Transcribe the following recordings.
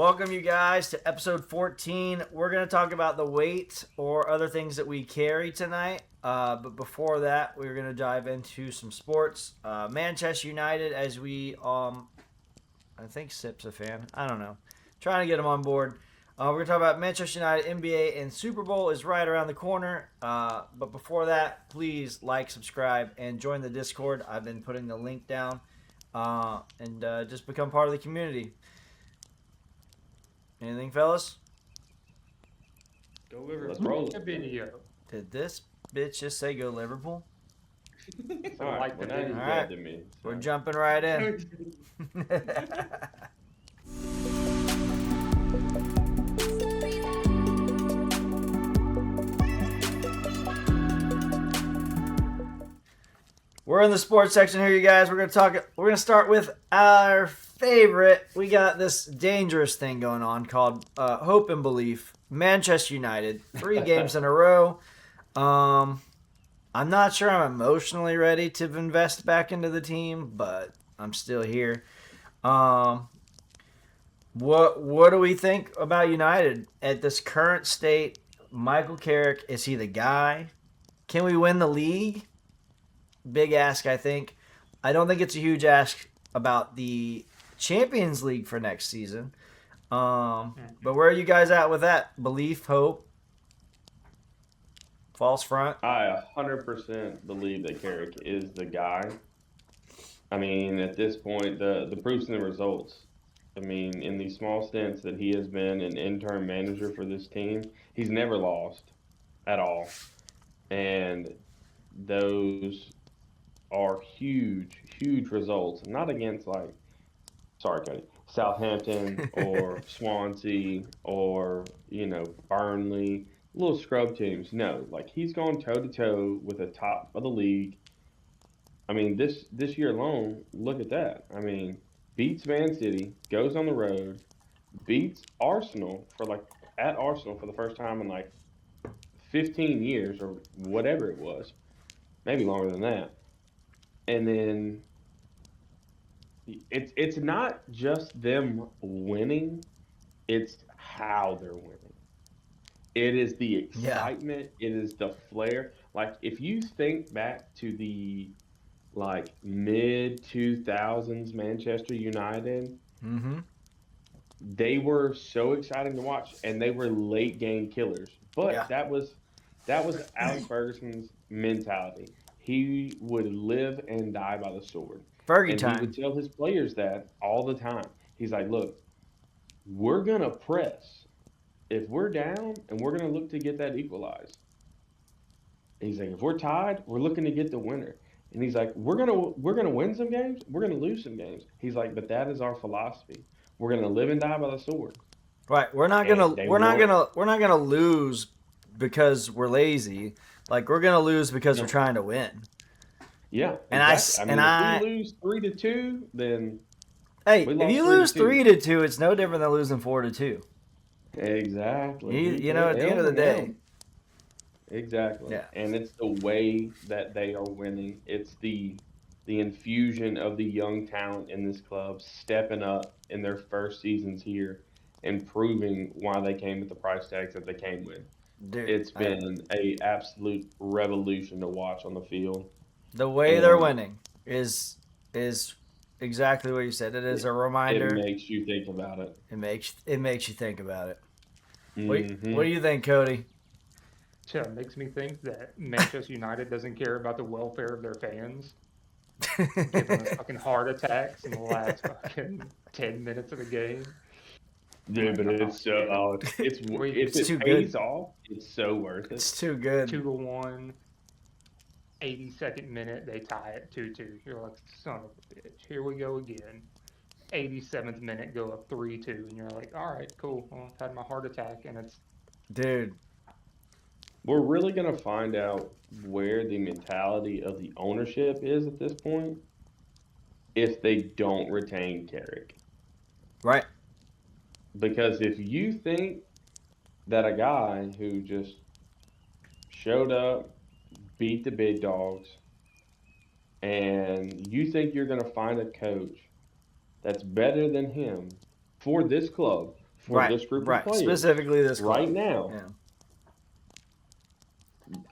Welcome you guys to episode 14. We're going to talk about the weight or other things that we carry tonight. But before that, we're going to dive into some sports. Manchester United, as we, I think Sip's a fan. I don't know. Trying to get him on board. We're going to talk about Manchester United, NBA, and Super Bowl is right around the corner. But before that, please like, subscribe, and join the Discord. I've been putting the link down. And just become part of the community. Anything, fellas? Go Liverpool. Let's roll. A video. Did this bitch just say go Liverpool? I like the video. All right. To me, so. We're jumping right in. We're in the sports section here, you guys. We're gonna start with our favorite. We got this dangerous thing going on called Hope and Belief. Manchester United, 3 games in a row. I'm not sure I'm emotionally ready to invest back into the team, but I'm still here. What do we think about United at this current state? Michael Carrick, is he the guy? Can we win the league? Big ask, I think. I don't think it's a huge ask about the Champions League for next season. But where are you guys at with that? Belief, hope, false front? I 100% believe that Carrick is the guy. I mean, at this point, the proof's in the results. I mean, in the small stints that he has been an interim manager for this team, he's never lost at all. And those are huge, huge results. Not against, like, sorry, Cody, Southampton or Swansea or, Burnley, little scrub teams. No, like, he's gone toe-to-toe with the top of the league. I mean, this year alone, look at that. I mean, beats Man City, goes on the road, beats Arsenal at Arsenal for the first time in, 15 years or whatever it was. Maybe longer than that. And then it's not just them winning, it's how they're winning. It is the excitement, It is the flair. Like, if you think back to the mid-2000s Manchester United, they were so exciting to watch, and they were late game killers. But that was Alex Ferguson's mentality. He would live and die by the sword. Fergie time. He would tell his players that all the time. He's like, look, we're going to press. If we're down and we're going to look to get that equalized. He's like, if we're tied, we're looking to get the winner. And he's like, we're going to win some games, we're going to lose some games. He's like, but that is our philosophy. We're going to live and die by the sword. Right. We're not going to lose because we're lazy. Like, we're gonna lose because we're trying to win. Yeah, exactly. If we lose 3-2, then if you lose 3-2, it's no different than losing 4-2. Exactly. At the end of the day. Exactly. Yeah. And it's the way that they are winning. It's the infusion of the young talent in this club stepping up in their first seasons here and proving why they came with the price tags that they came with. Dude, it's been an absolute revolution to watch on the field. The way they're winning is exactly what you said. It is a reminder. It makes you think about it. It makes you think about it. Mm-hmm. What do you think, Cody? Yeah, it makes me think that Manchester United doesn't care about the welfare of their fans. Giving us fucking heart attacks in the last fucking 10 minutes of the game. Dude, but it's so it's too pays good. Off, it's so worth it. It's too good. 2-1, 82nd minute, they tie it 2-2. You're like, son of a bitch, here we go again. 87th minute, go up 3-2, and you're like, all right, cool. Well, I've had my heart attack, and it's... Dude. We're really going to find out where the mentality of the ownership is at this point if they don't retain Carrick. Right. Because if you think that a guy who just showed up, beat the big dogs, and you think you're going to find a coach that's better than him for this club, for this group of right. players Specifically this club. right now. Yeah.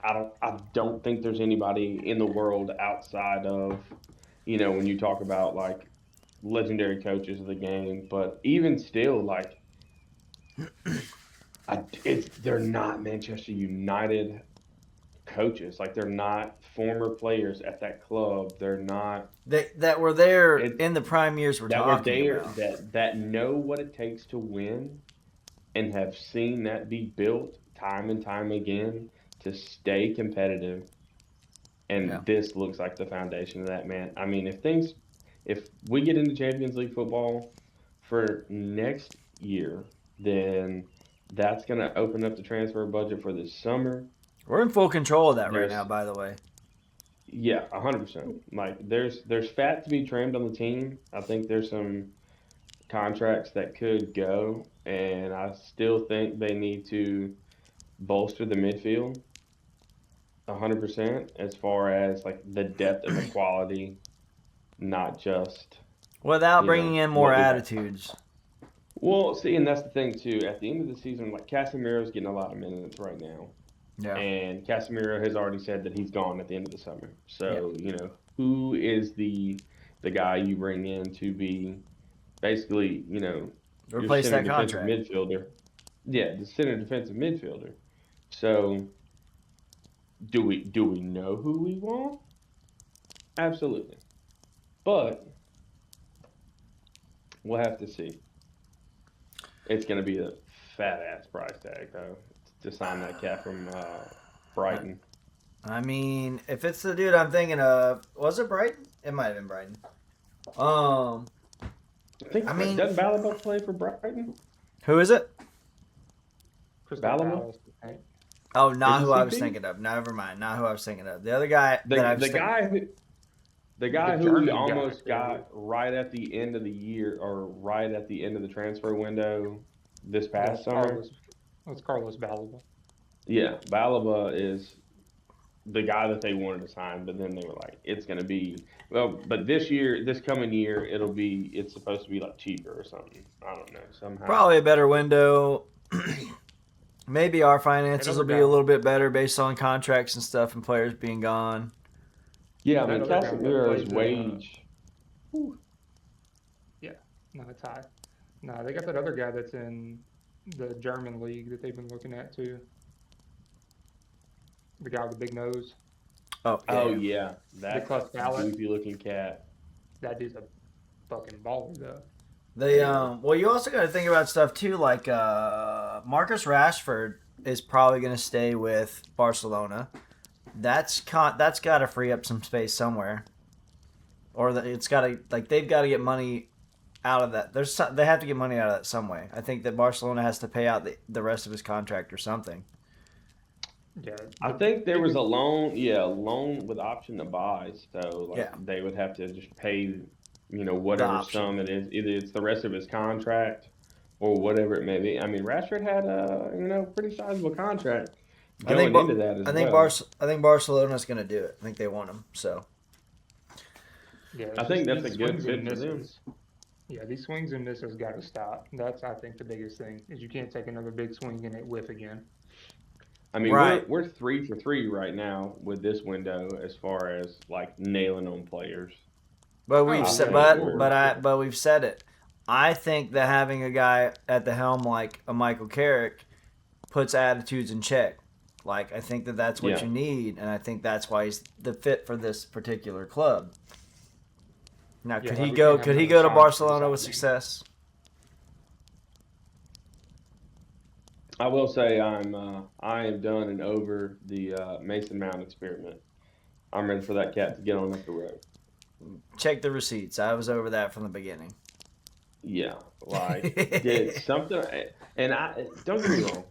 I don't think there's anybody in the world outside of, when you talk about like legendary coaches of the game, but even still, like, they're not Manchester United coaches. Like, they're not former players at that club. They're not That were there it, in the prime years we're that were talking there about. that know what it takes to win and have seen that be built time and time again to stay competitive. And Yeah. this looks like the foundation of that, man. I mean, if we get into Champions League football for next year, then that's going to open up the transfer budget for this summer. We're in full control of that right There's now, by the way. Yeah, 100%. Like there's fat to be trimmed on the team. I think there's some contracts that could go, and I still think they need to bolster the midfield 100% as far as like the depth and the quality, not just, Without bringing in more what we have. attitudes. Well, see, and that's the thing too. At the end of the season, like Casemiro's getting a lot of minutes right now. Yeah. And Casemiro has already said that he's gone at the end of the summer. So, Yeah. who is the guy you bring in to be basically, your Replace center that defensive contract. midfielder? Yeah, the center defensive midfielder. So, do we know who we want? Absolutely. But we'll have to see. It's going to be a fat ass price tag though to sign that cat from Brighton. I mean, if it's the dude I'm thinking of, was it Brighton? It might have been Brighton. I mean, doesn't Balaba play for Brighton? Who is it? Crystal Balaba? Palace, I think. Oh, not who I was ABCP? thinking of. Never mind. Not who I was thinking of. The other guy The, that I was the thinking guy who the guy The who we German guy, almost too. got right at the end of the year or right at the end of the transfer window this past summer. That's Carlos Balaba. Yeah, Balaba is the guy that they wanted to sign, but then they were like, it's going to be but this coming year, it's supposed to be like cheaper or something. I don't know somehow. Probably a better window. Maybe our finances That will other be guy- a little bit better based on contracts and stuff and players being gone. Yeah, I That mean other guy that Casemiro's plays, wage. No, it's high. No, they got that other guy that's in the German league that they've been looking at too. The guy with the big nose. Oh, yeah. Oh yeah, that cleft palate. goofy looking cat. That dude's a fucking baller though. They well, you also got to think about stuff too. Like Marcus Rashford is probably going to stay with Barcelona. That's got to free up some space somewhere, or it's got to they've got to get money out of that. They have to get money out of that some way. I think that Barcelona has to pay out the rest of his contract or something. Yeah, I think there was a loan with option to buy. So Yeah. they would have to just pay, whatever option. sum it is. Either it's the rest of his contract or whatever it may be. I mean, Rashford had a pretty sizable contract going into that as well. I think Barcelona's going to do it. I think they want him. So yeah. I think that's these a good swings fit and for them. misses. Yeah, these swings and misses got to stop. That's I think the biggest thing is you can't take another big swing and it whiff again. I mean, Right. we're 3 for 3 right now with this window as far as like nailing on players. But we've Oh, said, yeah. but we've said it. I think that having a guy at the helm like a Michael Carrick puts attitudes in check. Like I think that that's what Yeah. you need, and I think that's why he's the fit for this particular club. Now, Yeah, could like he we go? can't have Could he another go to Son Barcelona with signing. success? I will say I am done and over the Mason Mount experiment. I'm ready for that cat to get on up the road. Check the receipts. I was over that from the beginning. Yeah, like did something, and I don't get me wrong.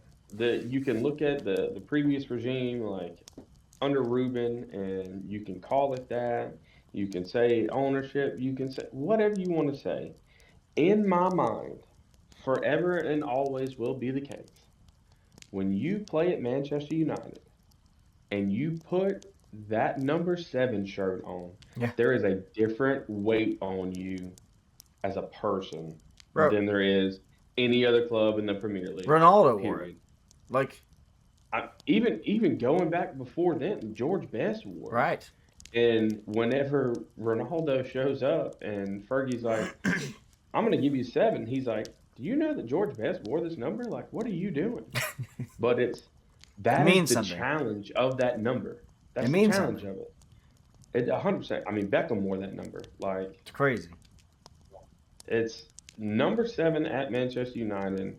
You can look at the previous regime like under Ruben, and you can call it that. You can say ownership. You can say whatever you want to say. In my mind, forever and always will be the case. When you play at Manchester United and you put that number 7 shirt on, Yeah. there is a different weight on you as a person Bro. than there is any other club in the Premier League. Ronaldo wore it. Period. Like, Even going back before then, George Best wore it. right. And whenever Ronaldo shows up and Fergie's like, I'm going to give you 7, he's like, do you know that George Best wore this number? Like, what are you doing? But that means is the something. challenge of that number. That's It the means challenge of it. 100%. I mean, Beckham wore that number. Like, It's crazy. it's number 7 at Manchester United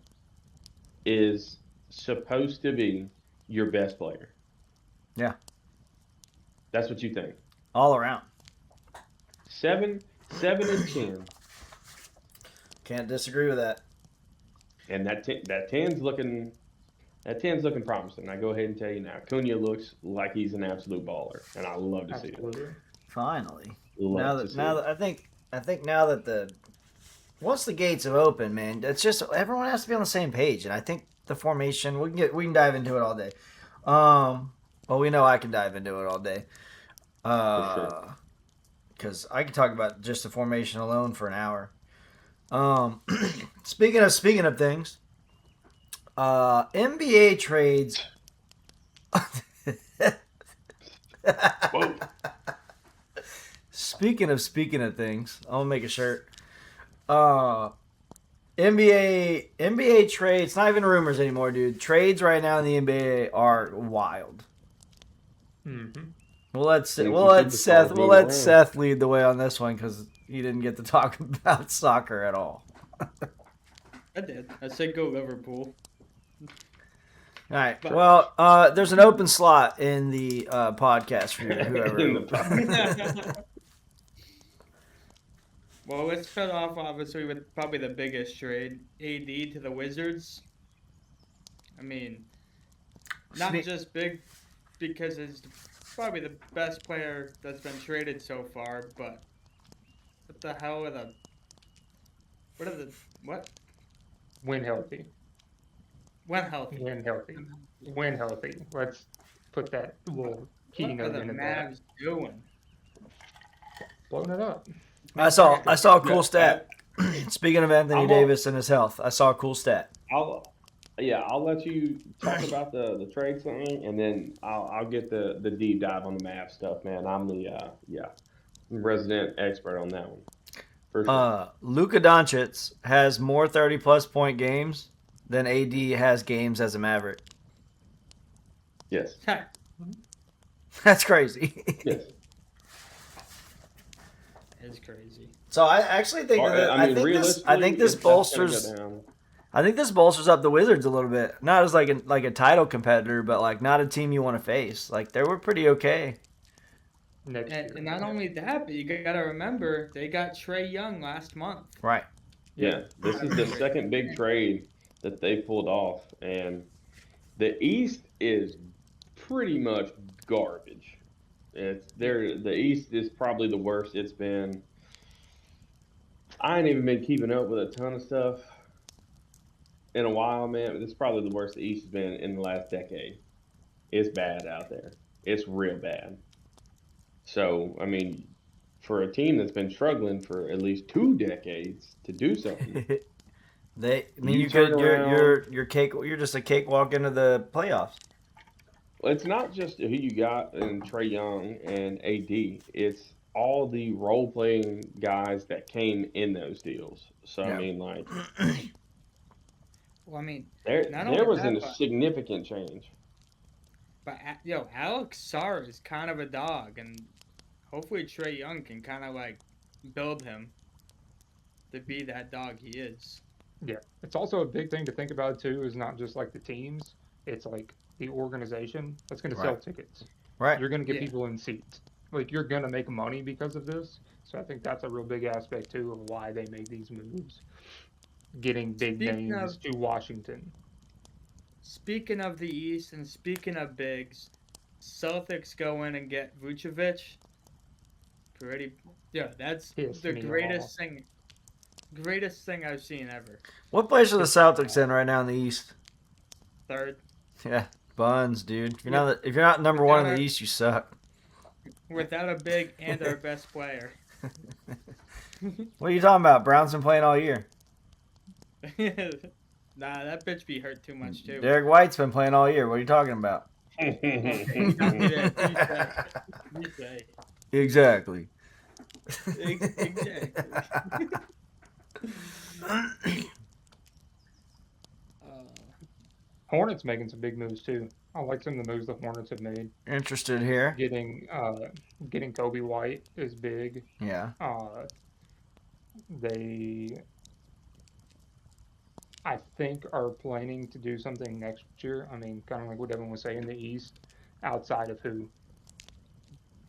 is supposed to be your best player. Yeah. That's what you think. All around. 7 and 10. Can't disagree with that. And that 10's looking promising. I go ahead and tell you now. Cunha looks like he's an absolute baller, and I love to see it. Finally. Love to see it. I think now that once the gates have opened, man, it's just everyone has to be on the same page, and I think the formation we can dive into it all day. Well, we know I can dive into it all day. For Because I could talk about just the formation alone for an hour. Speaking of things, NBA trades. Whoa. Speaking of things, I'm gonna make a shirt. NBA trades, not even rumors anymore, dude. Trades right now in the NBA are wild. Mm-hmm. We'll let Seth lead the way on this one because he didn't get to talk about soccer at all. I did. I said go Liverpool. All right. But- Well, there's an open slot in the podcast for whoever. In the podcast. Well, let's start off obviously with probably the biggest trade, AD to the Wizards. I mean, not just big because it's probably the best player that's been traded so far, but what the hell are the what? When healthy. When healthy. When healthy. Let's put that little key What are note the in that. Mavs doing? Blowing it up. I saw a cool Yeah, stat. Speaking of Anthony I'm Davis and his health, I saw a cool stat. I'll let you talk about the trade something, and then I'll get the deep dive on the Mavs stuff, man. I'm the resident expert on that one. For sure. Luka Doncic has more 30-plus point games than AD has games as a Maverick. Yes. That's crazy. Yes. It's crazy. So I actually think I think this realistically, bolsters. that's gonna go down. I think this bolsters up the Wizards a little bit. Not as like a title competitor, but like not a team you want to face. Like they were pretty okay. Next year. And not only that, but you gotta remember they got Trey Young last month. Right. Yeah, this is the second big trade that they pulled off, and the East is pretty much garbage. The East is probably the worst it's been. I ain't even been keeping up with a ton of stuff in a while, man. But this is probably the worst the East has been in the last decade. It's bad out there. It's real bad. So, I mean, for a team that's been struggling for at least 2 decades to do something, you're just a cakewalk into the playoffs. it's not just who you got in Trey Young and AD. It's all the role-playing guys that came in those deals. So, Yeah. I mean, like, Well, I mean, there Not only was that, a but- significant change. but Alex Sarr is kind of a dog, and hopefully Trey Young can kind of like build him to be that dog he is. Yeah. It's also a big thing to think about, too, is not just like the teams. It's like the organization that's going to sell Right. tickets. Right. You're going to get Yeah. people in seats. Like, you're going to make money because of this. So I think that's a real big aspect, too, of why they make these moves. Getting big Speaking names to Washington. Speaking of the East and speaking of bigs, Celtics go in and get Vucevic. That's Pissed the me greatest thing I've seen ever. What place are the Celtics in right now in the East? Third, Yeah, buns, dude. If you're not number one in the East, you suck. without a big and our best player. What are you talking about? Brown's been playing all year. Nah, that bitch be hurt too much too. Derek White's been playing all year. What are you talking about? Okay, copy that. Reset. Exactly. Exactly. Hornets making some big moves too. I like some of the moves the Hornets have made. Interested here. Getting Kobe White is big. Yeah. They, I think, are planning to do something next year. I mean, kind of like what Devin was saying, the East, outside of who?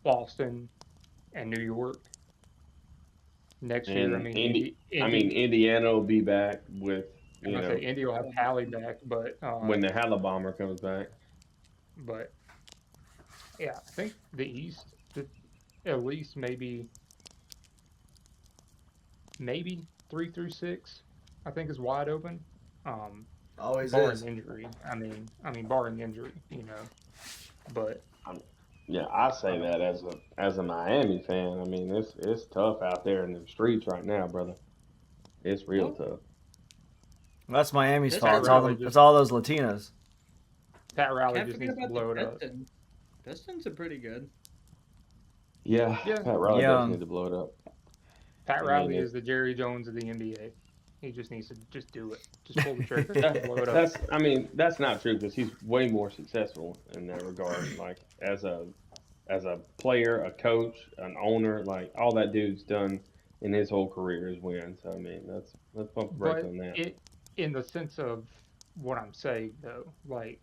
Boston and New York. Next year, I And mean, Indiana will be back with I'm gonna say Indy will have Hallie back, but when the Halabomber comes back. But yeah, I think the East, at least maybe 3 through 6, I think is wide open. Always Barring is. injury. I mean, barring injury, But Yeah, I say that as a Miami fan. I mean, it's tough out there in the streets right now, brother. It's real tough. That's Miami's This fault. Riley It's all those Latinas. Pat Riley Can't just forget needs to about blow the it up. Pistons. Pistons are pretty good. Yeah, Yeah. Pat Riley does Young. need to blow it up. Pat I Riley mean, is the Jerry Jones of the NBA. He just needs to just do it. Just pull the trigger. Blow it up. That's not true because he's way more successful in that regard. Like as a player, a coach, an owner, like all that dude's done in his whole career is win. So I mean, let's pump the brakes But on that. in the sense of what I'm saying though, like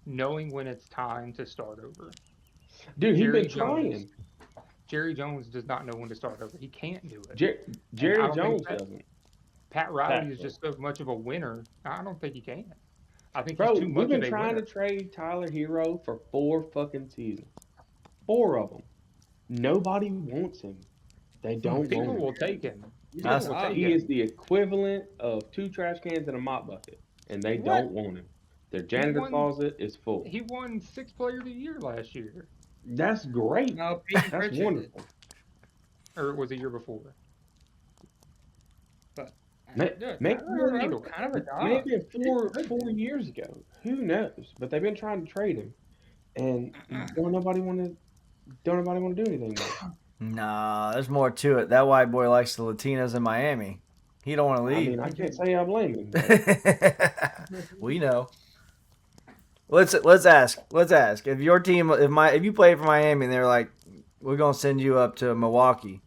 knowing when it's time to start over. Dude, he's been Jones, trying. Jerry Jones does not know when to start over. He can't do it. Jerry Jones doesn't. Pat Riley is just so much of a winner. I don't think he can. I think Bro, he's too much we've been of a trying winner. to trade Tyler Hero for 4 fucking seasons. 4 of them. Nobody wants him. They don't People want him. will take him. That's- People will take He him. is the equivalent of 2 trash cans and a mop bucket, and they don't want him. Their janitor closet is full. He won 6th Player of the Year last year, That's great. No, Peyton That's Pritchard wonderful. or it was the year before. Maybe kind of a dog. maybe 4 years ago. Who knows? But they've been trying to trade him, and don't nobody want to do anything with him. Nah, there's more to it. That white boy likes the Latinas in Miami. He don't want to I leave. mean, I can't say I blame him. But We know. Let's ask. If your team, if you played for Miami and they're like, we're gonna send you up to Milwaukee,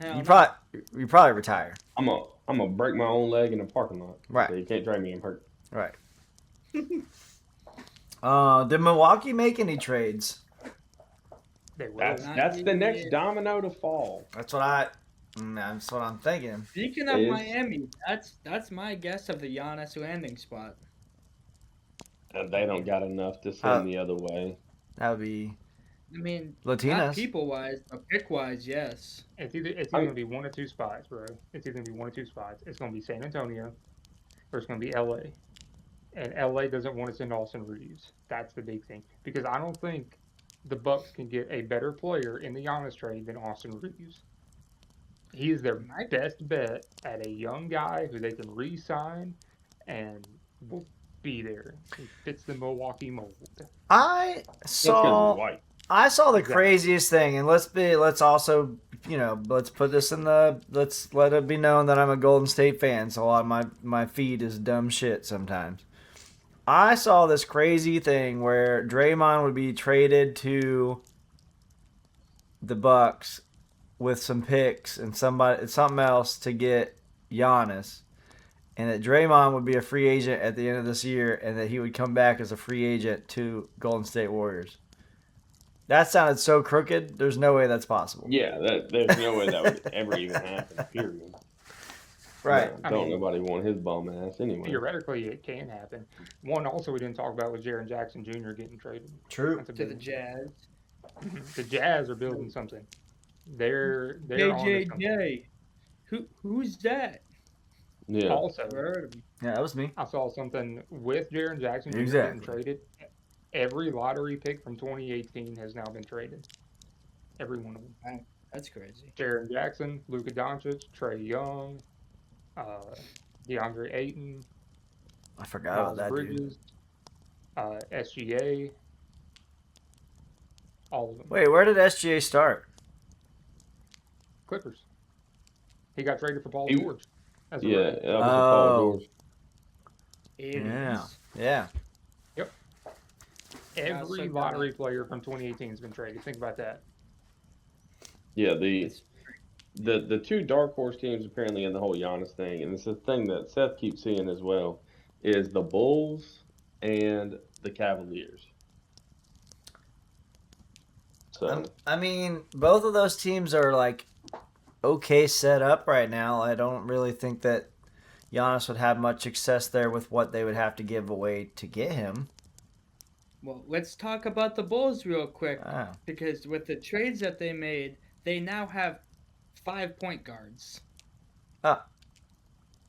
you probably retire. I'm gonna break my own leg in the parking lot. Right. So you can't trade me. I'm hurt. Right. Did Milwaukee make any trades? They will. That's the next domino to fall. That's what I'm thinking. Speaking of Miami, that's my guess of the Giannis landing spot. They don't got enough to send the other way. That would be. I mean, Latinas. not people-wise, but pick-wise, yes. It's either going to be one of 2 spots, bro. It's either going to be one of 2 spots. It's going to be San Antonio, or it's going to be LA. And LA doesn't want to send Austin Reeves. That's the big thing. Because I don't think the Bucks can get a better player in the Giannis trade than Austin Reeves. He is their best bet at a young guy who they can re-sign and will be there. He fits the Milwaukee mold. I Just 'cause saw he's white. craziest thing, and let's also, let's put this let's let it be known that I'm a Golden State fan, so a lot of my feed is dumb shit sometimes. I saw this crazy thing where Draymond would be traded to the Bucks with some picks and something else to get Giannis, and that Draymond would be a free agent at the end of this year, and that he would come back as a free agent to Golden State Warriors. That sounded so crooked. There's no way that's possible. Yeah, there's no way that would ever even happen. Period. Right. Don't nobody want his bum ass anyway. Theoretically, it can happen. One also we didn't talk about was Jaren Jackson Jr. getting traded. True. That's a To big the Jazz. The Jazz are building something. They're on to something. JJJ. Who's that? Yeah. Also, Heard of him. Yeah, that was me. I saw something with Jaren Jackson Jr. Exactly. getting traded. Every lottery pick from 2018 has now been traded. Every one of them. That's crazy. Jaren Jackson, Luka Doncic, Trae Young, DeAndre Ayton, I forgot Miles about that dude. Bridges, SGA, all of them. Wait, where did SGA start? Clippers. He got traded for Paul He- George as a Yeah, rookie. that was a Paul Oh. George. Yeah, Aliens. yeah. Every so lottery player from 2018 has been traded. Think about that. Yeah, the It's the two dark horse teams apparently in the whole Giannis thing, and it's a thing that Seth keeps seeing as well, is the Bulls and the Cavaliers. So I mean, both of those teams are like okay set up right now. I don't really think that Giannis would have much success there with what they would have to give away to get him. Well, let's talk about the Bulls real quick Ah. because with the trades that they made, they now have 5 point guards. Ah.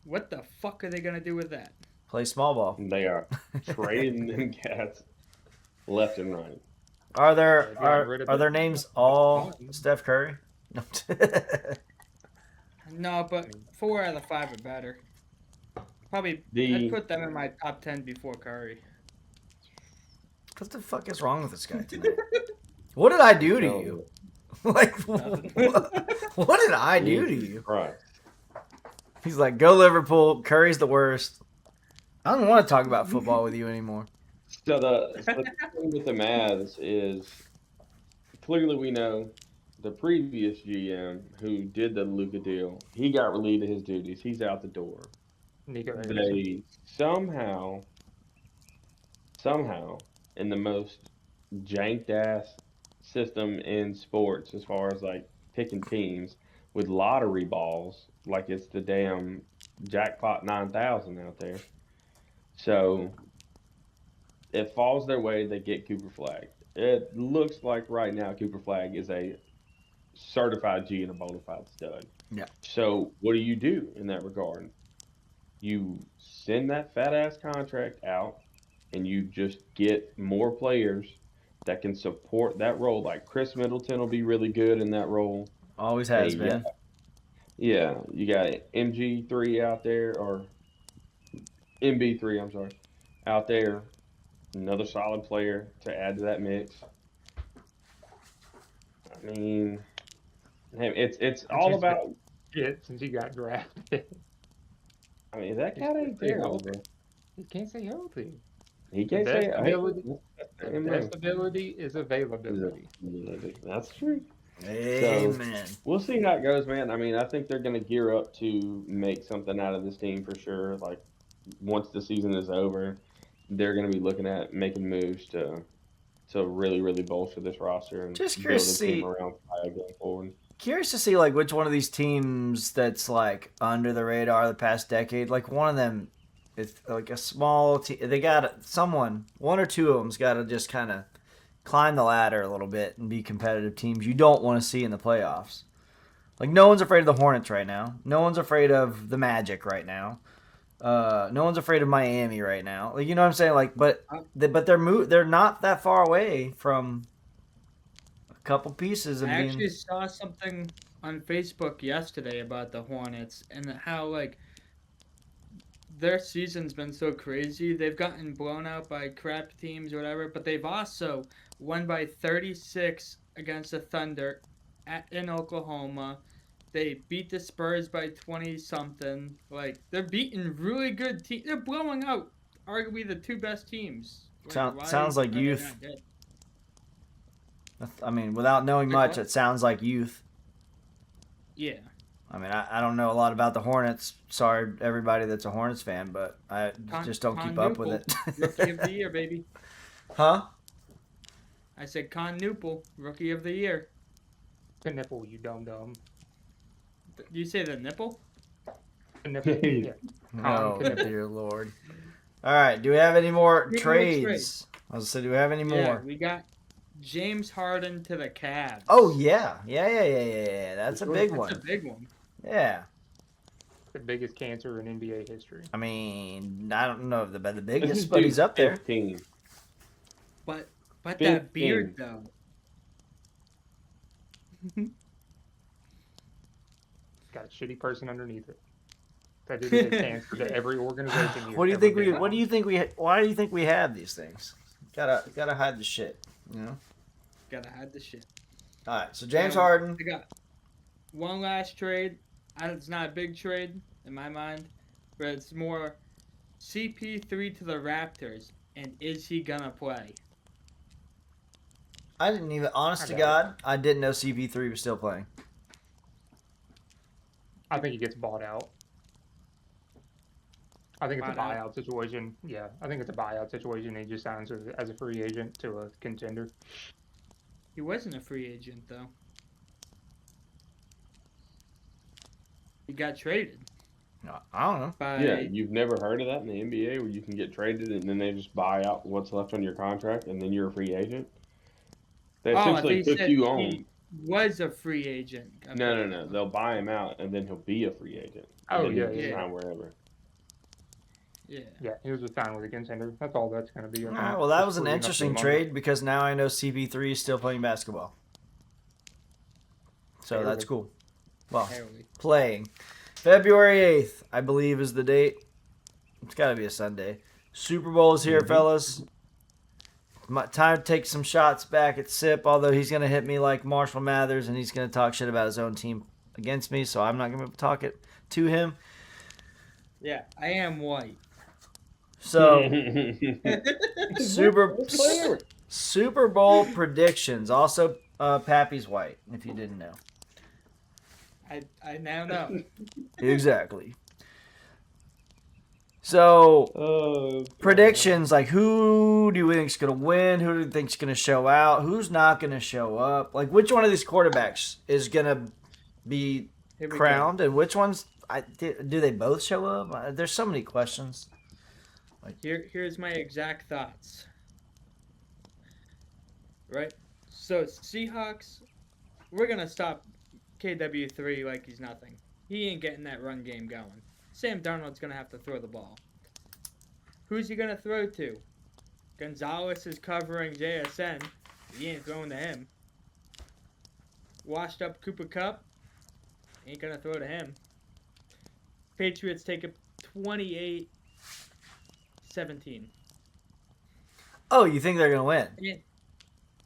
What the fuck are they gonna do with that? Play small ball. they are trading them cats left and right. Are there Yeah, getting rid of are the- their names all One. Steph Curry? No. No, but 4 out of the 5 are better. Probably, The- I'd put them in my top 10 before Curry. What the fuck is wrong with this guy tonight? What did I do to you? Like, Nothing. what did I do to you? Right. He's like, go Liverpool. Curry's the worst. I don't want to talk about football with you anymore. So the thing with the Mavs is clearly we know the previous GM who did the Luka deal, he got relieved of his duties. He's out the door. Nico Harrison. They somehow, in the most janked ass system in sports, as far as like picking teams with lottery balls, like it's the damn jackpot 9,000 out there. So it falls their way. They get Cooper Flag. It looks like right now Cooper Flag is a certified G and a bona fide stud. Yeah. So what do you do in that regard? You send that fat ass contract out, and you just get more players that can support that role. Like Chris Middleton will be really good in that role. Always has Hey, been. Yeah, you got MG3 out there, or MB3, I'm sorry, out there. Another solid player to add to that mix. I mean, hey, it's all just- about. Shit, since he got drafted. I mean, that cat ain't terrible, bro. He can't say healthy. He can't best say ability- hey, The best ability is availability. That's true. Amen. We'll see how it goes, man. I mean, I think they're going to gear up to make something out of this team for sure. Like, once the season is over, they're going to be looking at making moves to really, really bolster this roster and Just build curious a to team see- around Kyle going forward. Curious to see like which one of these teams that's like under the radar the past decade. Like one of them, it's like a small team. They got someone, one or two of them's got to just kind of climb the ladder a little bit and be competitive teams you don't want to see in the playoffs. Like no one's afraid of the Hornets right now. No one's afraid of the Magic right now. No one's afraid of Miami right now. Like you know what I'm saying? Like, but they're not that far away from a couple pieces of I being. actually saw something on Facebook yesterday about the Hornets and how like their season's been so crazy. They've gotten blown out by crap teams or whatever, but they've also won by 36 against the Thunder in Oklahoma. They beat the Spurs by 20 something. Like they're beating really good teams. They're blowing out arguably the two best teams. Like, Sounds like are they youth. not good? I mean, without knowing much, it sounds like youth. Yeah. I mean, I don't know a lot about the Hornets. Sorry, everybody that's a Hornets fan, but I just don't keep up with it. Rookie of the year, baby. Huh? I said Con Newpel, Rookie of the Year. The nipple, you dumb. Do you say the nipple? The nipple, yeah. Oh, Con- dear Lord. All right, do we have any more Any more trades? trades? I was saying, do we have any Yeah, more? we got James Harden to the Cavs. Oh, yeah. Yeah. That's a big That's one. a big one. Yeah. The biggest cancer in NBA history. I mean, I don't know if the biggest, This but he's dude's up there. 15. But that 15. beard though. Got a shitty person underneath it. That dude is a cancer to every organization here. What do you ever think we? been What do on. you think we? Why do you think we have these things? Gotta hide the shit. You know. Gotta hide the shit. All right. So James Now, Harden. I got one last trade. It's not a big trade in my mind, but it's more CP3 to the Raptors, and is he gonna play? I didn't even. Honest to I God, I didn't know CP3 was still playing. I think he gets bought out. I think it's a Bought out. buyout situation. Yeah, I think it's a buyout situation. He just signs as a free agent to a contender. He wasn't a free agent though. He got traded No, I don't know. by. Yeah, you've never heard of that in the NBA where you can get traded and then they just buy out what's left on your contract and then you're a free agent? They Oh, I essentially think he took said you on. he was a free agent. No. They'll buy him out and then he'll be a free agent. Oh, and then yeah, he can yeah. sign wherever. Yeah. Yeah, he was just signed with a contender. That's all that's going to be. I All think. right. Well, that Just was an freeing up the interesting money. trade because now I know CP3 is still playing basketball. So Barely. that's cool. Well, Barely. playing. February 8th, I believe, is the date. It's got to be a Sunday. Super Bowl is here, fellas. Time to take some shots back at Sip, although he's going to hit me like Marshall Mathers and he's going to talk shit about his own team against me, so I'm not going to talk it to him. Yeah, I am white. So, Super Player. Super Bowl predictions. Also, Pappy's white, if you didn't know. I now know. Exactly. So, Oh, predictions, like who do you think's going to win? Who do you think's going to show out? Who's not going to show up? Like, which one of these quarterbacks is going to be Here we crowned, and which ones do they both show up? There's so many questions. go. Here's my exact thoughts. Right? So Seahawks, we're gonna stop KW3 like he's nothing. He ain't getting that run game going. Sam Darnold's gonna have to throw the ball. Who's he gonna throw to? Gonzalez is covering JSN. He ain't throwing to him. Washed up Cooper Kupp. Ain't gonna throw to him. Patriots take a 28-17. Oh, you think they're going to win?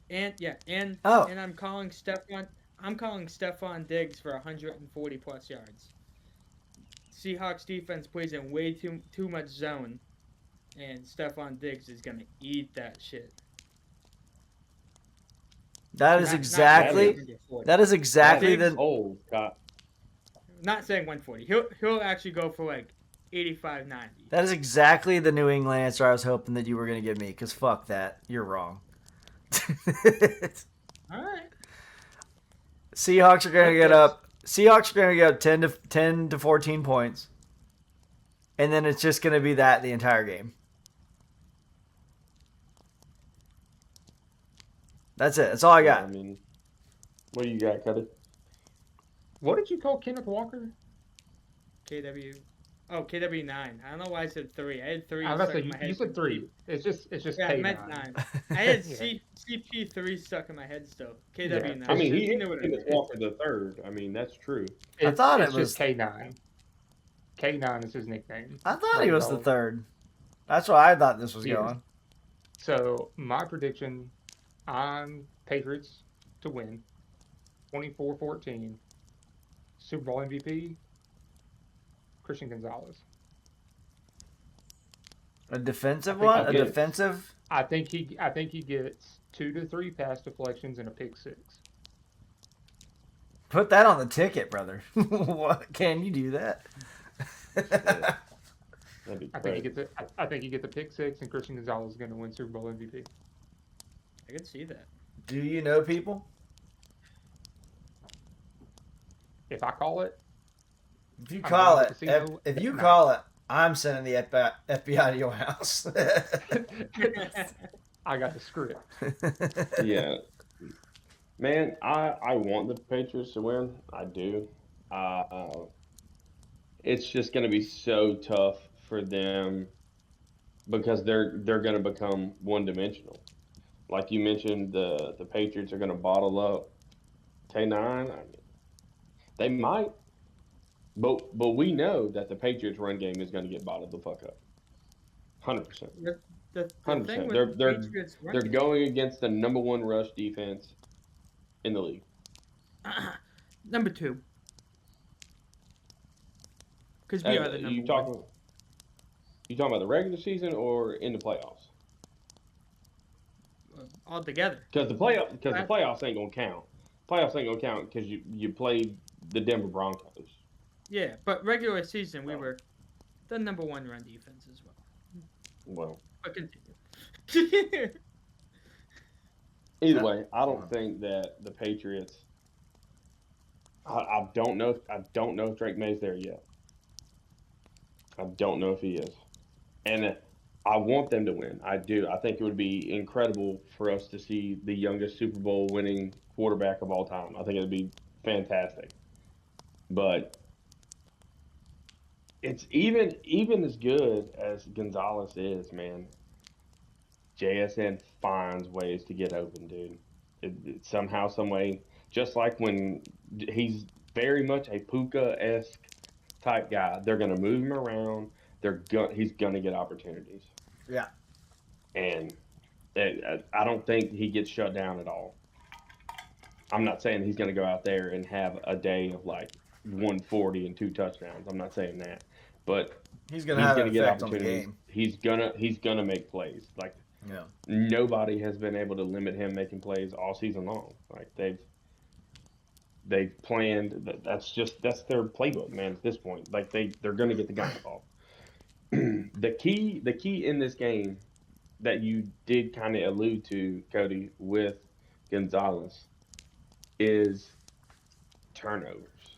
And Oh. and I'm calling Stephon Diggs for 140 plus yards. Seahawks defense plays in way too much zone, and Stephon Diggs is gonna eat that shit. That is Not exactly 140. that is exactly Diggs- the old Scott. Not saying 140. He'll actually go for like 85, 90. that is exactly the New England answer I was hoping that you were going to give me. Because fuck that, you're wrong. All right. Seahawks are going to get Okay. up. Seahawks are going to get up 10 to 14 points, and then it's just going to be that the entire game. That's it. That's all I got. I mean, what do you got, Cuddy? What did you call Kenneth Walker? KW. Oh, KW9. I don't know why I said 3. I had 3 I was about stuck to in my say, head. you said 3. It's just Yeah, I K9. meant 9. I had Yeah. CP3 stuck in my head still. KW9. I mean, he knew what I is meant. Walker the third. I mean, that's true. I thought it's it was- just K9. K9 is his nickname. I thought he was the Like, third. That's why I thought this was He is. going. So my prediction, I'm Patriots to win, 24-14. Super Bowl MVP, Christian Gonzalez. A defensive I think one? I'll A get it. defensive? I think he gets 2 to 3 pass deflections and a pick 6. Put that on the ticket, brother. What? Can you do that? That'd be I think he great. gets I think he gets a pick 6, and Christian Gonzalez is going to win Super Bowl MVP. I can see that. Do you know people? If I call it, If you I'm call going it, to the casino. if you No. call it, I'm sending the FBI to your house. I got the script. Yeah. Man, I want the Patriots to win. I do. It's just going to be so tough for them because they're going to become one-dimensional. Like you mentioned, the Patriots are going to bottle up K9. I mean, they might, But we know that the Patriots' run game is going to get bottled the fuck up. 100%. The thing 100%. with They're the they're Patriots run they're game, going against the number one rush defense in the league. number 2, because we are the number one. You talking about the regular season or in the playoffs? All together. Because the playoffs ain't gonna count. Playoffs ain't gonna count because you played the Denver Broncos. Yeah, but regular season we So, were the number 1 run defense as well. well, But continue. either Yeah. way, I don't think that the Patriots. I don't know. I don't know if Drake May's there yet. I don't know if he is, and I want them to win. I do. I think it would be incredible for us to see the youngest Super Bowl winning quarterback of all time. I think it'd be fantastic. But it's even as good as Gonzalez is, man. JSN finds ways to get open, dude. Somehow, some way, just like when he's very much a Puka esque type guy. They're gonna move him around. He's gonna get opportunities, Yeah. and I don't think he gets shut down at all. I'm not saying he's gonna go out there and have a day of like 140 and 2 touchdowns. I'm not saying that, but He's gonna he's have an gonna get effect on the opportunities. game. He's gonna make plays. Like Yeah. nobody has been able to limit him making plays all season long. Like they've planned. That's their playbook, man. At this point, like they're gonna get the guy involved. The key in this game that you did kind of allude to, Cody, with Gonzalez is turnovers.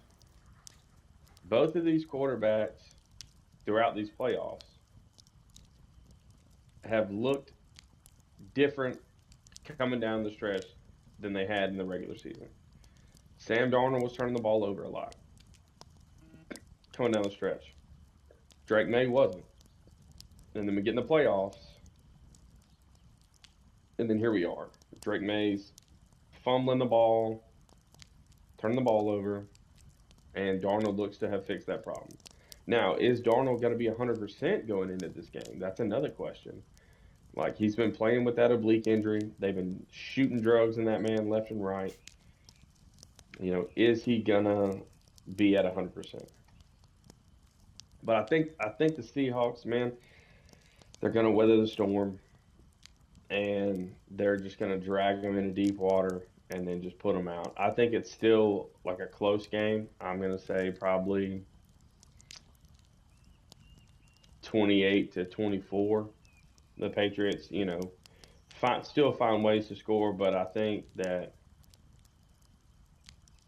Both of these quarterbacks throughout these playoffs have looked different coming down the stretch than they had in the regular season. Sam Darnold was turning the ball over a lot coming down the stretch. Drake May wasn't. And then we get in the playoffs, and then here we are. Drake May's fumbling the ball, turning the ball over, and Darnold looks to have fixed that problem. Now, is Darnold going to be 100% going into this game? That's another question. Like, he's been playing with that oblique injury. They've been shooting drugs in that man left and right. Is he going to be at 100%? But I think the Seahawks, man, they're going to weather the storm, and they're just going to drag them into deep water and then just put them out. I think it's still like a close game. I'm going to say probably 28-24. The Patriots, still find ways to score, but I think that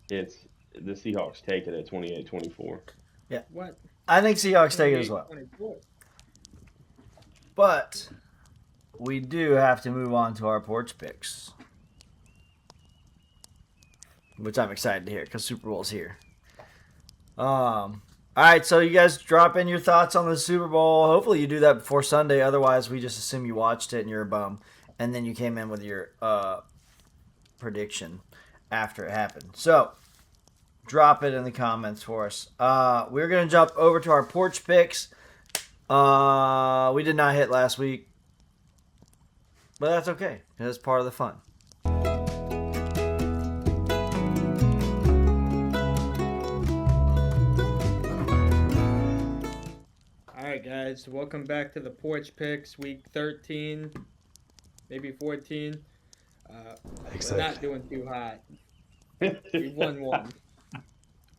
it's the Seahawks take it at 28-24. Yeah. What? I think Seahawks take it as well. 24. But we do have to move on to our porch picks, which I'm excited to hear because Super Bowl's here. All right, so you guys drop in your thoughts on the Super Bowl. Hopefully you do that before Sunday. Otherwise, we just assume you watched it and you're a bum. And then you came in with your prediction after it happened. So drop it in the comments for us. We're going to jump over to our porch picks. We did not hit last week. But that's okay. That's part of the fun. Alright guys, welcome back to the Porch Picks, week 13, maybe 14. We're not doing too hot. We won one.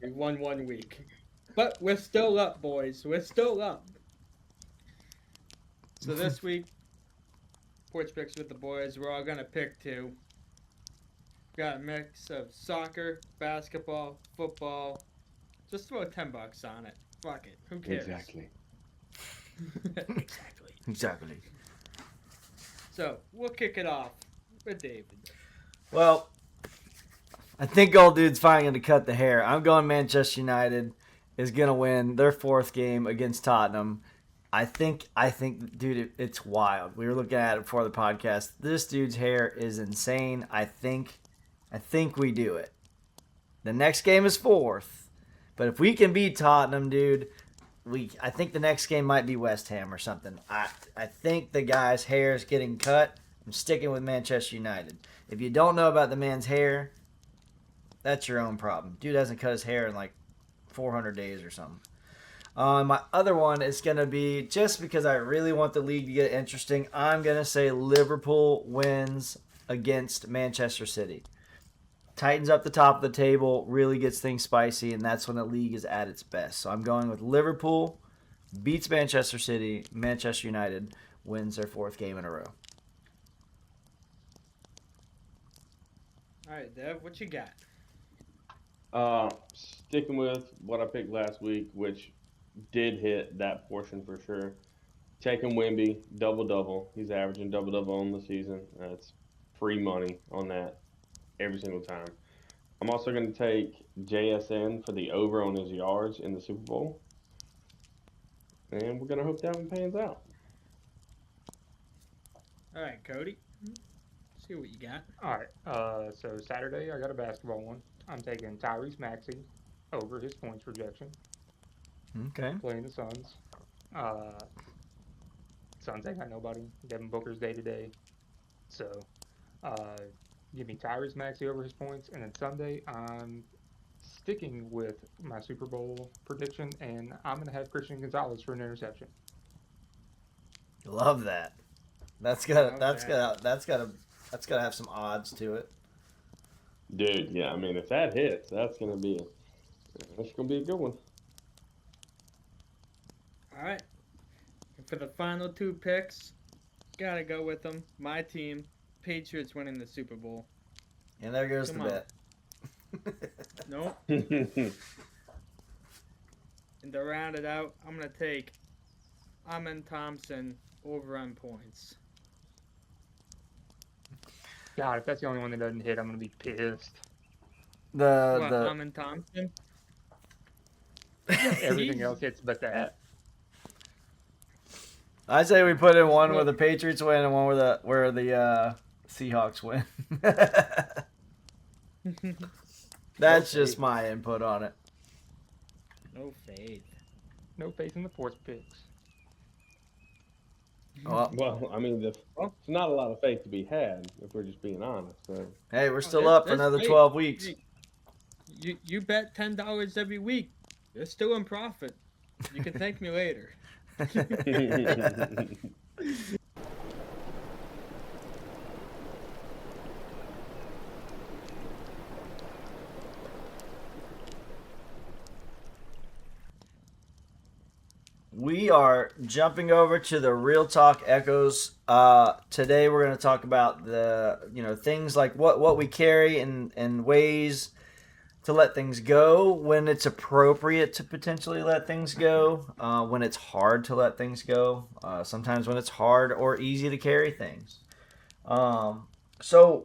We won 1 week. But we're still up, boys. We're still up. So this week, Porch Picks with the boys, we're all going to pick 2. Got a mix of soccer, basketball, football. Just throw $10 on it. Fuck it. Who cares? Exactly. Exactly. So, we'll kick it off with David. Well, I think old dude's finally going to cut the hair. I'm going Manchester United is going to win their 4th game against Tottenham. I think, dude, it's wild. We were looking at it before the podcast. This dude's hair is insane. I think we do it. The next game is 4th. But if we can beat Tottenham, dude, I think the next game might be West Ham or something. I think the guy's hair is getting cut. I'm sticking with Manchester United. If you don't know about the man's hair, that's your own problem. Dude hasn't cut his hair in like 400 days or something. My other one is going to be, just because I really want the league to get interesting, I'm going to say Liverpool wins against Manchester City. Tightens up the top of the table, really gets things spicy, and that's when the league is at its best. So I'm going with Liverpool beats Manchester City. Manchester United wins their 4th game in a row. All right, Dev, what you got? Sticking with what I picked last week, which did hit that portion for sure. Taking Wemby, double-double. He's averaging double-double on the season. That's free money on that every single time. I'm also going to take JSN for the over on his yards in the Super Bowl. And we're going to hope that one pans out. All right, Cody. See what you got. All right. So Saturday, I got a basketball one. I'm taking Tyrese Maxey over his points projection. Okay. Playing the Suns. Suns ain't got nobody. Devin Booker's day-to-day. So, give me Tyrese Maxey over his points. And then Sunday, I'm sticking with my Super Bowl prediction, and I'm going to have Christian Gonzalez for an interception. Love that. That's gotta have some odds to it. Dude, yeah, I mean, if that hits, that's gonna be a good one. All right. And for the final 2 picks, gotta go with them. My team, Patriots winning the Super Bowl. And there goes Come the on. bet. Nope. And to round it out, I'm gonna take Amin Thompson over on points. God, if that's the only one that doesn't hit, I'm going to be pissed. What, The Amin Thompson? Everything else hits but that. I say we put in one where the Patriots win and one where the Seahawks win. That's just my input on it. No faith. No faith in the Porch picks. Well, I mean, there's not a lot of faith to be had, if we're just being honest. So. Hey, we're still up for that's another great. 12 weeks. You bet $10 every week. You're still in profit. You can thank me later. We are jumping over to the Real Talk Echoes. Today we're going to talk about the things like what we carry and ways to let things go when it's appropriate to potentially let things go, when it's hard to let things go, sometimes when it's hard or easy to carry things. So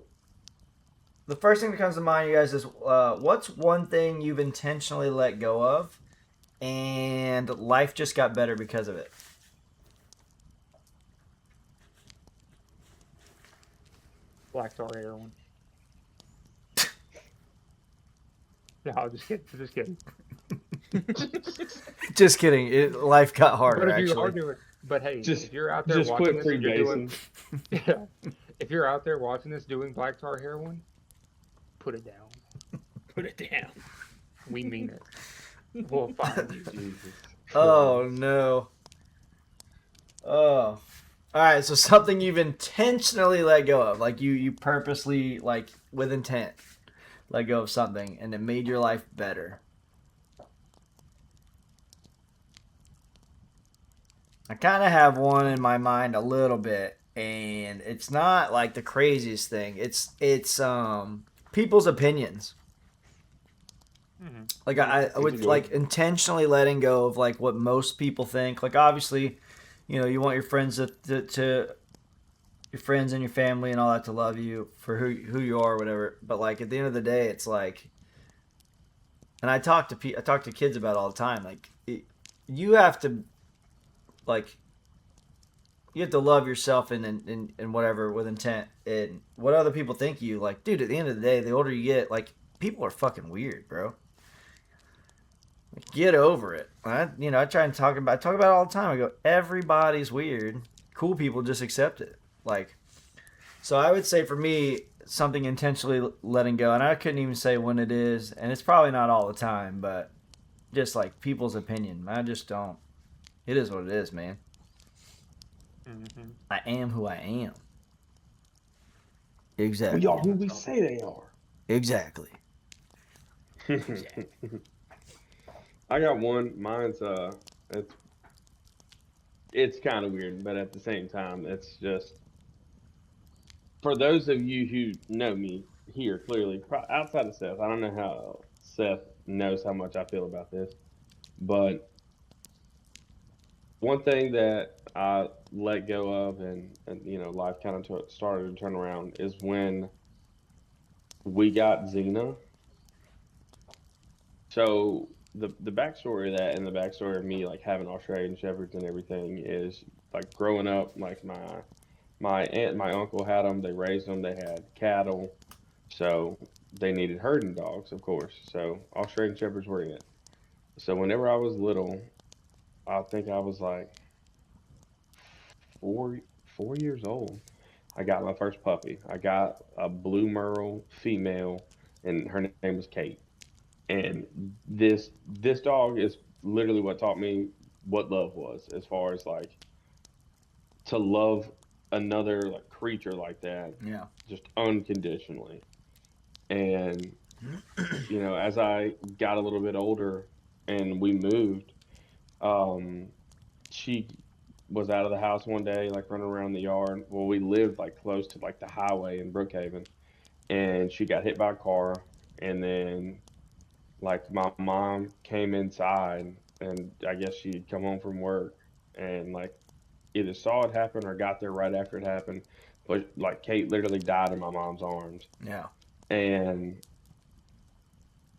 the first thing that comes to mind, you guys, is what's one thing you've intentionally let go of and life just got better because of it? Black tar heroin. No, just kidding. Just kidding. Life got harder, But if you actually. are doing, but hey, Just- if you're out there Just watching quit this, and you're doing, freebasing. yeah, if you're out there watching this doing black tar heroin, put it down. Put it down. We mean it. We'll find you. Jesus. Oh, no. Oh. All right, so something you've intentionally let go of. Like you purposely, like with intent, let go of something and it made your life better. I kind of have one in my mind a little bit, and it's not like the craziest thing. It's people's opinions. Mm-hmm. Like I would like intentionally letting go of like what most people think. Like obviously, you want your friends to your friends and your family and all that to love you for who you are or whatever. But like at the end of the day, it's like, and I talk to kids about it all the time. Like you have to love yourself and whatever with intent, and what other people think of you. Like, dude, at the end of the day, the older you get, like people are fucking weird, bro. Get over it. I try and talk about it all the time. I go, everybody's weird. Cool people just accept it. Like, so I would say for me, something intentionally letting go, and I couldn't even say when it is, and it's probably not all the time, but just like people's opinion. I just don't. It is what it is, man. Mm-hmm. I am who I am. We Exactly. are who we say they are. Exactly. I got one. Mine's it's kind of weird, but at the same time, it's just for those of you who know me here clearly, outside of Seth. I don't know how Seth knows how much I feel about this, but one thing that I let go of, and life kind of started to turn around is when we got Xena. So the backstory of that and the backstory of me like having Australian shepherds and everything is like growing up. Like my aunt and my uncle had them. They raised them. They had cattle, so they needed herding dogs, of course. So Australian shepherds were it. So whenever I was little, I think I was like four years old. I got my first puppy. I got a blue merle female, and her name was Kate. And this dog is literally what taught me what love was, as far as like to love another like creature like that, Yeah. just unconditionally. And as I got a little bit older and we moved, um, she was out of the house one day, like running around the yard. Well, we lived like close to like the highway in Brookhaven, and she got hit by a car, and then like my mom came inside, and I guess she'd come home from work and like either saw it happen or got there right after it happened. But like Kate literally died in my mom's arms. Yeah. And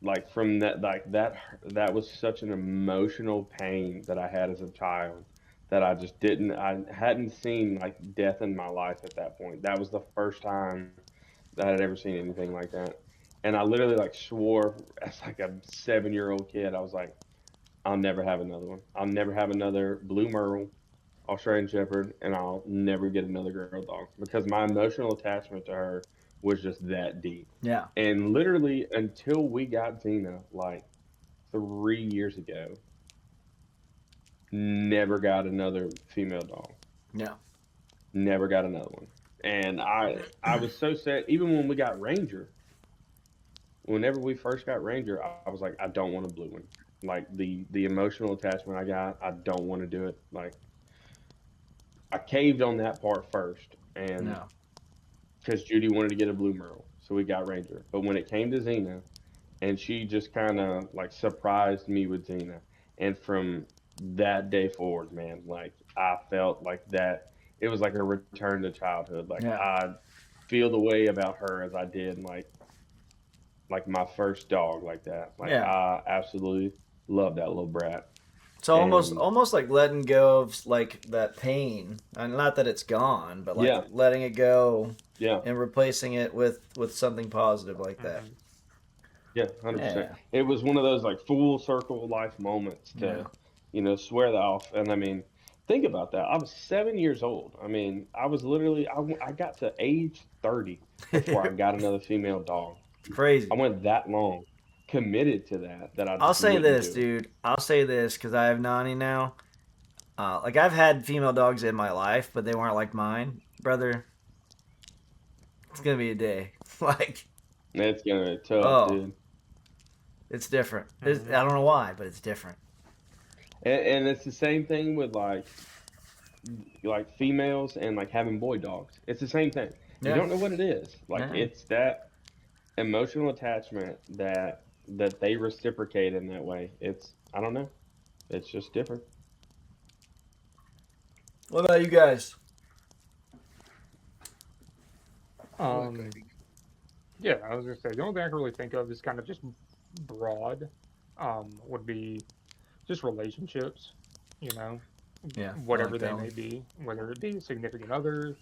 like from that, like that was such an emotional pain that I had as a child, that I hadn't seen like death in my life at that point. That was the first time that I had ever seen anything like that. And I literally like swore as like a 7-year-old kid, I was like, I'll never have another one. I'll never have another blue merle, Australian Shepherd, and I'll never get another girl dog, because my emotional attachment to her was just that deep. Yeah. And literally until we got Xena like 3 years ago, never got another female dog. Yeah. Never got another one. And I was so sad. Even when we got Ranger, whenever we first got Ranger, I was like, I don't want a blue one. Like the emotional attachment I got, I don't want to do it. Like I caved on that part first, and No. because Judy wanted to get a blue merle, so we got Ranger. But when it came to Xena, and she just kind of like surprised me with Xena, and from that day forward, man, like I felt like that it was like a return to childhood. Like Yeah. I feel the way about her as I did like my first dog like that. Like Yeah. I absolutely love that little brat. So almost And almost like letting go of like that pain, and not that it's gone, but like yeah, letting it go yeah, and replacing it with something positive like that. Mm-hmm. yeah, 100%. Yeah. It was one of those like full circle life moments Yeah. to, swear that off. And I mean, think about that. I was 7 years old. I mean, I was literally, I got to age 30 before I got another female dog. Crazy. I went that long committed to that I I'll just say wouldn't this, do it. dude. I'll say this because I have Nani now. Like I've had female dogs in my life, but they weren't like mine, brother. It's gonna be a day. Like, It's gonna be tough, oh, dude. it's different. Mm-hmm. I don't know why, but it's different. And it's the same thing with like females and like having boy dogs. It's the same thing. You Yeah. don't know what it is. Like Yeah. it's that emotional attachment that they reciprocate in that way. It's I don't know. It's just different. What about you guys? Um, yeah, I was gonna say the only thing I can really think of is kind of just broad. Would be just relationships, you know, Yeah. I whatever like they that may one. be, whether it be a significant other,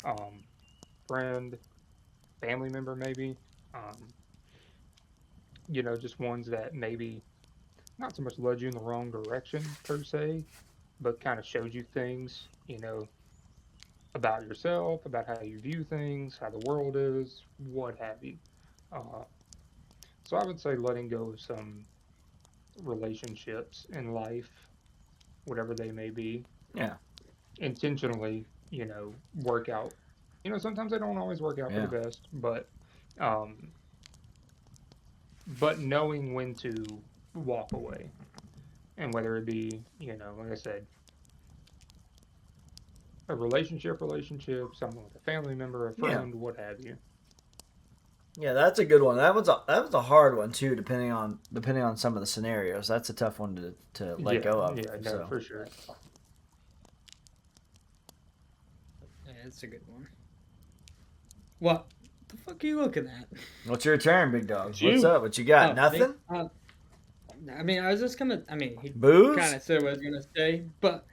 um, friend, family member, maybe. Um, just ones that maybe not so much led you in the wrong direction per se, but kind of showed you things, about yourself, about how you view things, how the world is, what have you. Uh, so I would say letting go of some relationships in life, whatever they may be, Yeah. intentionally, work out. Sometimes they don't always work out for Yeah. the best, um, but knowing when to walk away, and whether it be, like I said, a relationship, someone with a family member, a Yeah. friend, what have you. Yeah, that's a good one. That was a hard one too, depending on some of the scenarios. That's a tough one to let go of. Yeah, no, So for sure. Yeah, that's a good one. What the fuck are you looking at? what's your turn, big dog? It's What's you. up? What you got? Oh, Nothing? I mean, I was just gonna. I mean, he Booze? kind of said what I was gonna say, but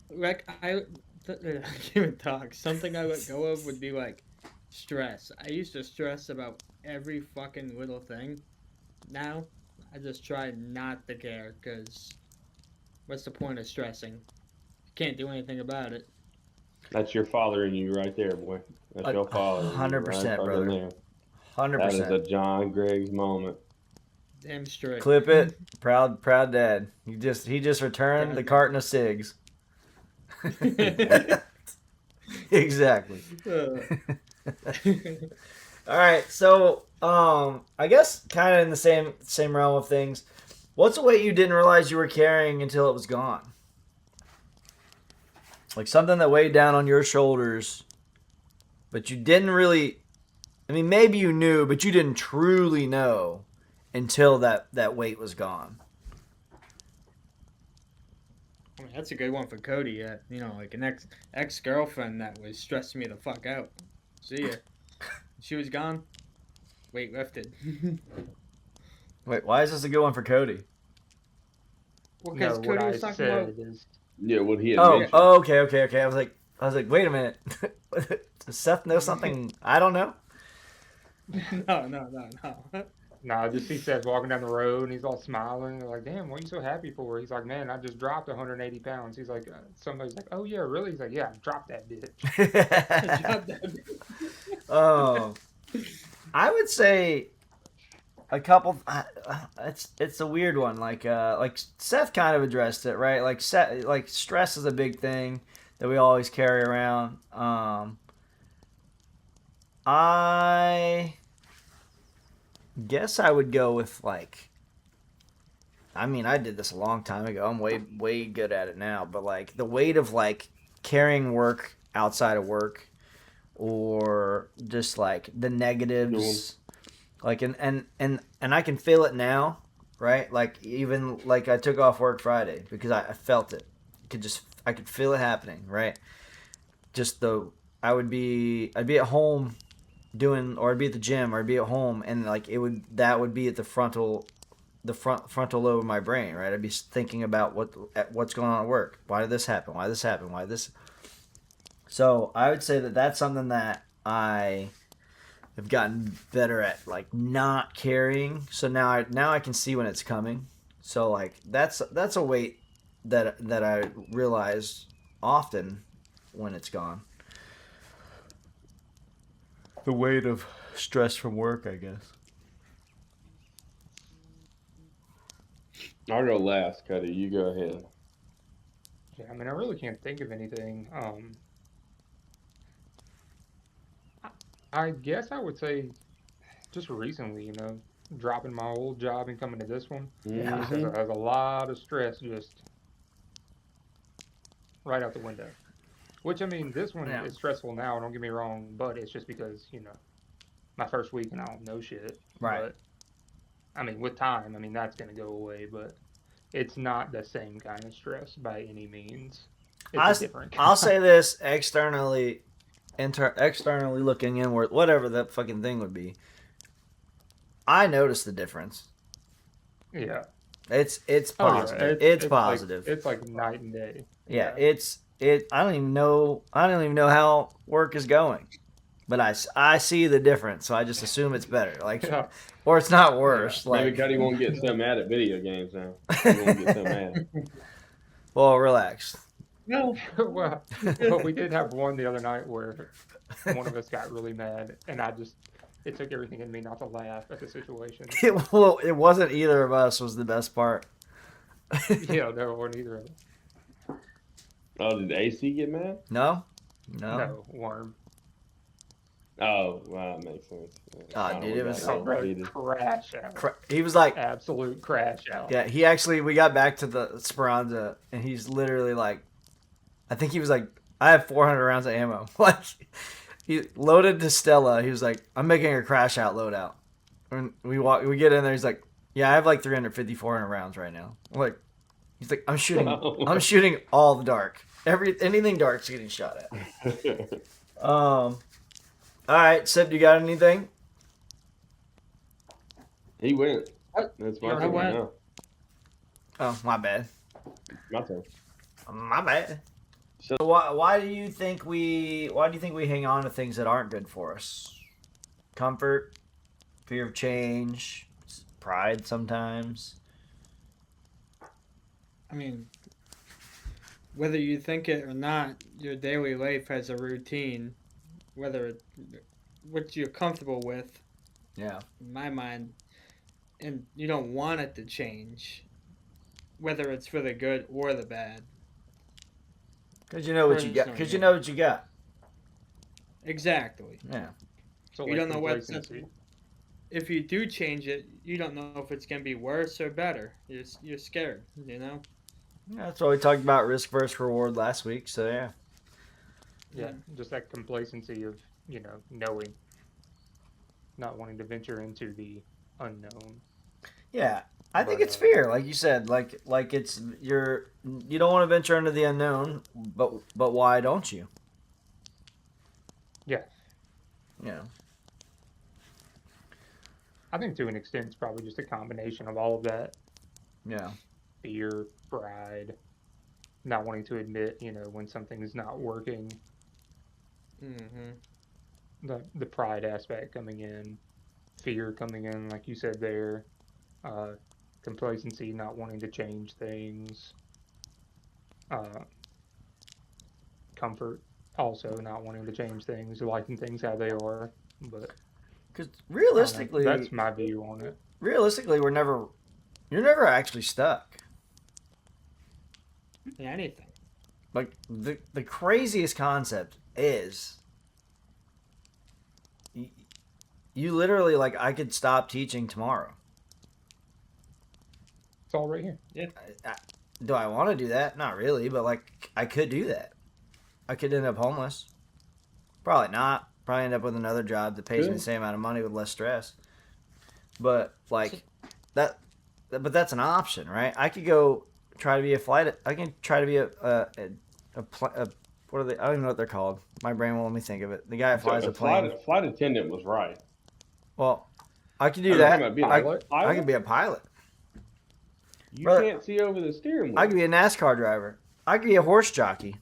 like I can't even talk. Something I let go of would be like stress. I used to stress about every fucking little thing. Now, I just try not to care, because what's the point of stressing? You can't do anything about it. That's your father in you right there, boy. That's your father. in you 100%, right brother. there. That is 100%. a John Griggs moment. Damn straight. Clip it. Proud dad. He just returned Proud the dad. carton of cigs. Exactly. All right, so I guess kind of in the same realm of things. What's a weight you didn't realize you were carrying until it was gone? Like something that weighed down on your shoulders, but you didn't really. I mean, maybe you knew, but you didn't truly know until that weight was gone. I mean, that's a good one for Cody. Like an ex girlfriend that was stressing me the fuck out. See ya. She was gone. Weight lifted. Wait, why is this a good one for Cody? Well, No, because what Cody I was talking about. said is, Yeah, what he had Oh, mentioned. okay. I was like, wait a minute. Does Seth know something I don't know? No. nah, just see Seth walking down the road and he's all smiling. They're like, damn, what are you so happy for? He's like, man, I just dropped 180 pounds. He's like, somebody's like, oh, yeah, really? He's like, yeah, drop that bitch. Drop that. Oh, I would say a couple. It's a weird one. Like Seth kind of addressed it, right? Like stress is a big thing that we always carry around. I guess I would go with like. I mean, I did this a long time ago. I'm way good at it now, but like the weight of like carrying work outside of work, or just like the negatives, like and I can feel it now, right? Like even like I took off work Friday because I felt it. I could feel it happening, right? Just I'd be at home or I'd be at the gym, or I'd be at home, and like that would be at the frontal lobe of my brain, right? I'd be thinking about what's going on at work. Why did this happen? Why this? So I would say that that's something that I have gotten better at, like not carrying. So now I can see when it's coming. So like that's a weight that I realize often when it's gone. The weight of stress from work, I guess. I'll go last, Cuddy. You go ahead. Yeah, I mean, I really can't think of anything. I guess I would say just recently, dropping my old job and coming to this one. Yeah. Just has a lot of stress just right out the window. Which, I mean, this one is stressful now, don't get me wrong, but it's just because, my first week and I don't know shit. Right. But, I mean, with time, I mean, that's going to go away, but it's not the same kind of stress by any means. It's a different kind. I'll say this externally looking inward, whatever that fucking thing would be. I noticed the difference. Yeah. It's positive. Oh, yeah. It's positive. It's like night and day. Yeah. I don't even know how work is going. but I see the difference, so I just assume it's better. Like, Yeah. or it's not worse. Maybe Like, Cuddy won't get so mad at video games now. He won't get so mad. well, relax. No. well, we did have one the other night where one of us got really mad, and it took everything in me not to laugh at the situation. Well, it wasn't either of us was the best part. Yeah, no, or neither of us. Oh, did AC get mad? No. No, Worm. Oh, wow, that makes sense. Oh, dude, it was- Oh, bro, Heated. crash out. He was like, Absolute crash out. yeah, we got back to the Speranza, and he's literally like, I think he was like, I have 400 rounds of ammo. Like, he loaded to Stella. He was like, I'm making a crash out loadout. And we get in there. He's like, yeah, I have like 350, 400 rounds right now. I'm like, he's like, I'm shooting all the dark. Anything dark's getting shot at. All right, Sip, you got anything? He went. What? That's Yeah, my I turn went. now. Oh, my bad. My turn. My bad. So why do you think we hang on to things that aren't good for us? Comfort, fear of change, pride sometimes. I mean, whether you think it or not, your daily life has a routine, what you're comfortable with, Yeah. in my mind, and you don't want it to change, whether it's for the good or the bad. Because you know what you got. Because you know what you got. Exactly. Yeah. So You like don't know what. complacency. If you do change it, you don't know if it's gonna be worse or better. You're scared, you know. That's what we talked about, risk versus reward last week. So yeah. Yeah, just that complacency of, knowing, not wanting to venture into the unknown. Yeah. I think But, it's fair, like you said, like it's you don't want to venture into the unknown, but why don't you? Yeah. Yeah. I think to an extent it's probably just a combination of all of that. Yeah. Fear, pride, not wanting to admit, when something is not working. Mm-hmm. The pride aspect coming in, fear coming in, like you said there, complacency, not wanting to change things, comfort, also not wanting to change things, liking things how they are. But Because I don't know, realistically, that's my view on it. you're never actually stuck. In anything. Like the craziest concept is you literally, like, I could stop teaching tomorrow. It's all right here. Do I want to do that? Not really, but like I could do that. I could end up homeless. Probably not. Probably end up with another job that pays me the same amount of money with less stress. But like but that's an option, right? I could go try to be I can try to be what are they? I don't even know what they're called. My brain won't let me think of it. The guy that flies a plane. Flight attendant was right. Well, I could do Are you that. talking about being a Pilot? I could be a pilot. You Brother, can't see over the steering wheel. I could be a NASCAR driver. I could be a horse jockey.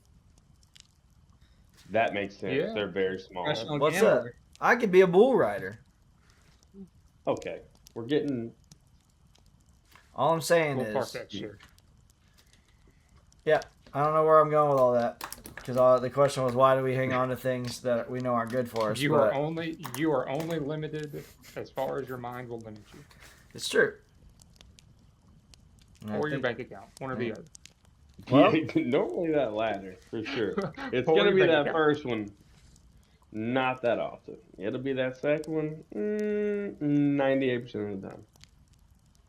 That makes sense. Yeah. They're very small. Professional What's gambler. I could be a bull rider. Okay, we're getting. All I'm saying We'll park is, that shit. I don't know where I'm going with all that. Because the question was, why do we hang on to things that we know aren't good for us? You but are only limited as far as your mind will limit you, it's true. And I or your think- bank account, one or the other. Well- Normally that latter, for sure. It's Or going to your be bank that account. first one. Not that often. It'll be that second one 98% of the time.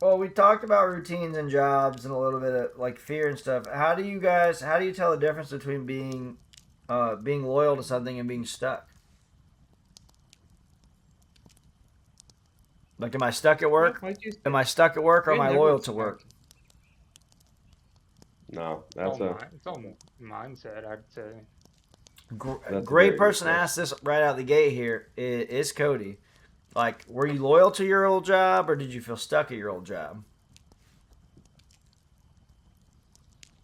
Well, we talked about routines and jobs and a little bit of like fear and stuff. How do you tell the difference between being loyal to something and being stuck? Like, am I stuck at work? Like you said, Am I stuck at work, or am You're I never loyal to stuck. work? No, It's all mindset, I'd say. That's a Great very good person question. asked this right out the gate here is Cody. Like, were you loyal to your old job, or did you feel stuck at your old job?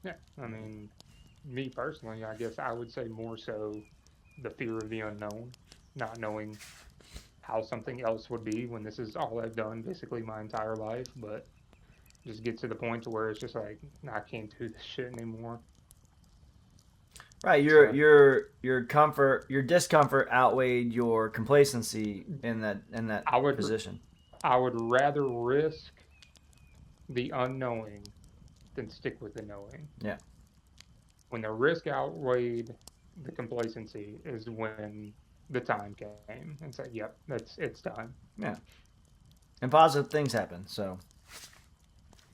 Yeah, I mean, me personally, I guess I would say more so the fear of the unknown. not knowing how something else would be when this is all I've done basically my entire life, but just get to the point to where it's just like, I can't do this shit anymore. Right, So- your discomfort outweighed your complacency in that I would- position. I would rather risk the unknowing than stick with the knowing. Yeah. When the risk outweighed the complacency is when the time came and said, "Yep, it's time." And positive things happen. So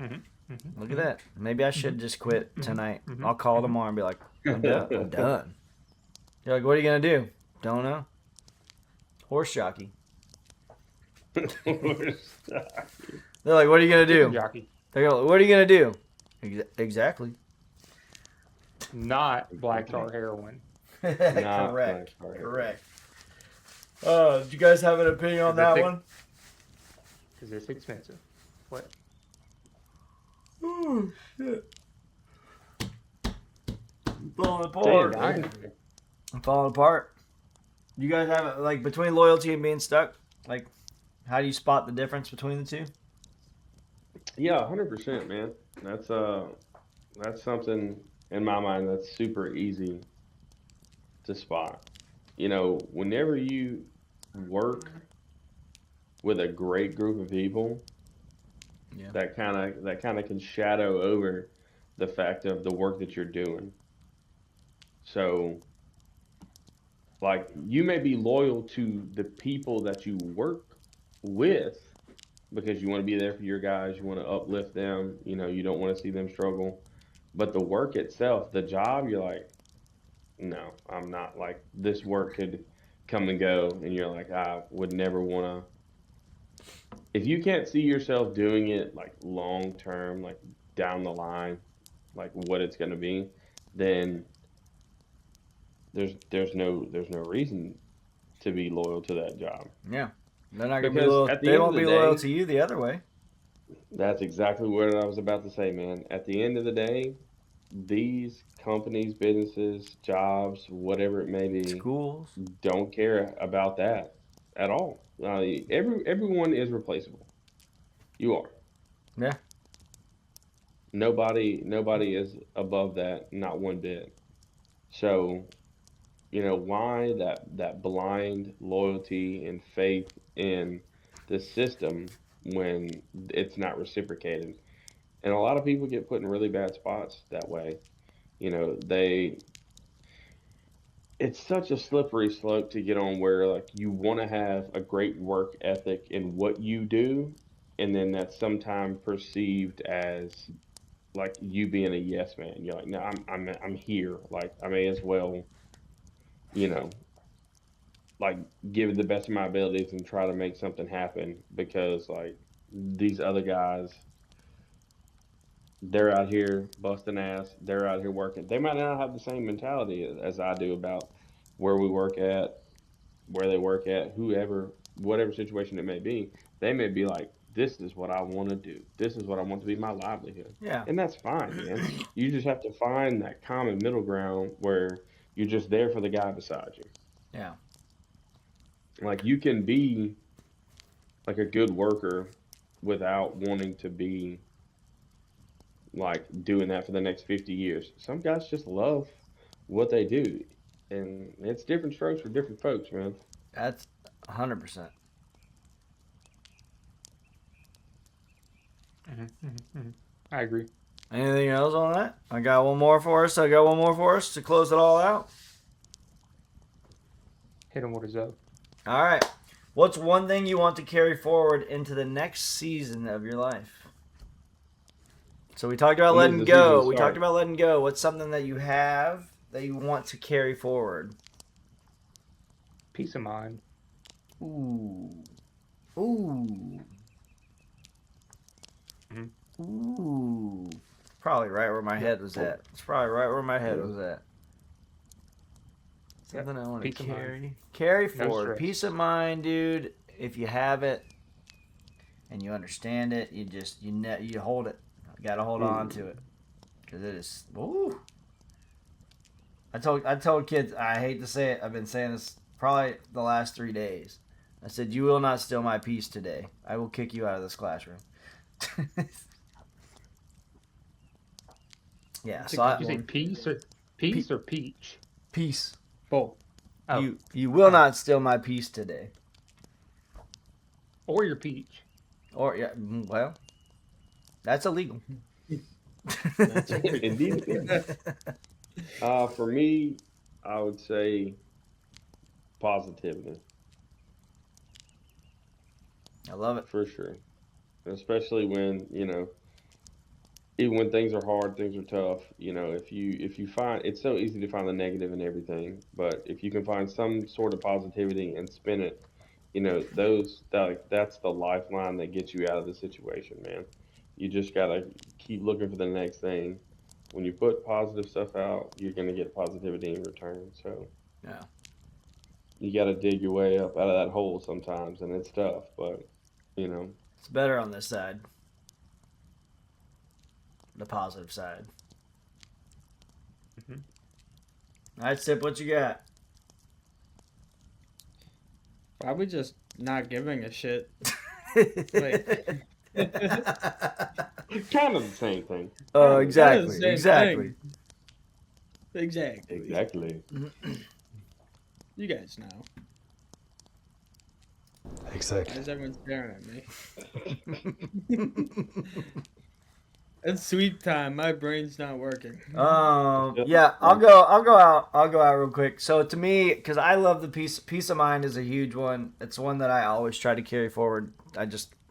Mm-hmm. look at that. Maybe I should just quit tonight. Mhm. I'll call tomorrow and be like, I'm done. I'm done. You're like, what are you gonna do? Don't know. Horse jockey. They're like, what are you gonna do? Jockey, They go, what are you gonna do? Exactly. not black tar heroin. Not Correct. black tar. Correct. Did you guys have an opinion on Is that that thick? one? Because it's expensive. What? Oh shit. I'm falling Damn, apart. man. I'm falling apart. You guys have it like between loyalty and being stuck? Like, how do you spot the difference between the two? Yeah, 100%, man. That's something in my mind that's super easy to spot. You know, whenever you work with a great group of people, Yeah. that kind of can shadow over the fact of the work that you're doing. So, like, you may be loyal to the people that you work with because you want to be there for your guys, you want to uplift them, you know, you don't want to see them struggle. But the work itself, the job, you're like, no, I'm not. Like, this work could come and go, and you're like, I would never want to. If you can't see yourself doing it like long term, like down the line, like what it's going to be, then there's no reason to be loyal to that job. Yeah. They're not gonna be Because loyal. at the They end won't of be the loyal day- to you the other way. That's exactly what I was about to say, man. At the end of the day, these companies, businesses, jobs, whatever it may be, Schools. don't care about that at all. Everyone is replaceable. You are. Yeah. Nobody is above that, not one bit. So, you know, why that blind loyalty and faith in the system when it's not reciprocated? And a lot of people get put in really bad spots that way. You know, it's such a slippery slope to get on where like you want to have a great work ethic in what you do, and then that's sometimes perceived as like you being a yes man. You're like, no, I'm here. Like I may as well, you know, like give it the best of my abilities and try to make something happen because like these other guys, they're out here busting ass. They're out here working. They might not have the same mentality as I do about where we work at, where they work at, whoever, whatever situation it may be. They may be like, this is what I want to do. This is what I want to be my livelihood. Yeah. And that's fine, man. You just have to find that common middle ground where you're just there for the guy beside you. Yeah. Like you can be like a good worker without wanting to be like doing that for the next 50 years. Some guys just love what they do. And it's different strokes for different folks, man. That's 100%. I agree. Anything else on that? I got one more for us. To close it all out. Hit him with his up. All right. What's one thing you want to carry forward into the next season of your life? So we talked about When does letting the go. season We start? talked about letting go. What's something that you have that you want to carry forward? Peace of mind. Ooh. Ooh. Mhm. Ooh. Probably right where my head was at. It's probably right where my head was at. Yep. Something I want to Peace of mind. carry No forward. stress. Peace of mind, dude. If you have it and you understand it, you hold it. You gotta hold on to it because it is. Ooh. I told kids. I hate to say it. I've been saying this probably the last 3 days. I said, "You will not steal my peace today. I will kick you out of this classroom." Yeah, That's a so good You say one. peace or peach? peace. Both. Oh, You will not steal my peace today. or your peach. Or yeah, well, that's illegal. That's Indeed. For me, I would say positivity I love it. for sure. Especially when, even when things are hard, things are tough, if you find it's so easy to find the negative in everything, but if you can find some sort of positivity and spin it, that's the lifeline that gets you out of the situation, man. You just gotta keep looking for the next thing. When you put positive stuff out, you're gonna get positivity in return. So Yeah, you gotta dig your way up out of that hole sometimes, and it's tough, but you know, it's better on this side, the positive side. hmm All right, Sip, what you got? Probably just not giving a shit. kind of the same thing. Oh, Kind of. Kind of the exactly, same exactly. thing. Exactly. Exactly. You guys know. Why Exactly. is everyone staring at me? It's sweep time. My brain's not working. Yeah, I'll go out real quick. So to me, because I love the peace of mind is a huge one. It's one that I always try to carry forward.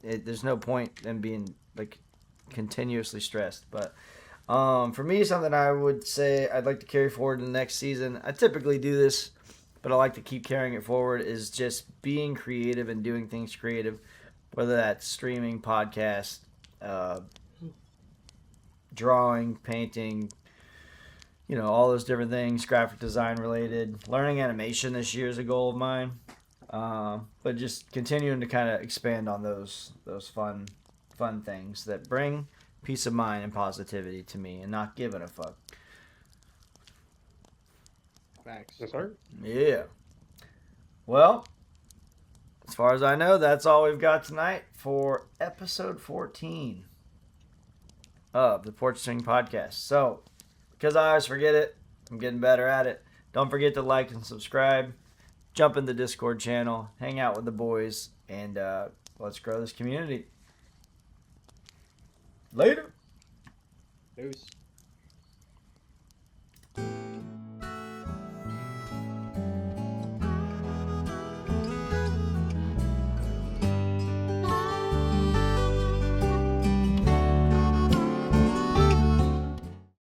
There's no point in being like continuously stressed. But for me, something I would say I'd like to carry forward in the next season. I typically do this, but I like to keep carrying it forward. Is just being creative and doing things creative, whether that's streaming, podcast, drawing, painting, all those different things, graphic design related. Learning animation this year is a goal of mine. But just continuing to kind of expand on those fun things that bring peace of mind and positivity to me, and not giving a fuck. Facts. Yes, sir. Yeah. Well, as far as I know, that's all we've got tonight for episode 14 of the Porch Swing Podcast. So, because I always forget it, I'm getting better at it. Don't forget to like and subscribe. Jump in the Discord channel. Hang out with the boys. And let's grow this community. Later. Deuce.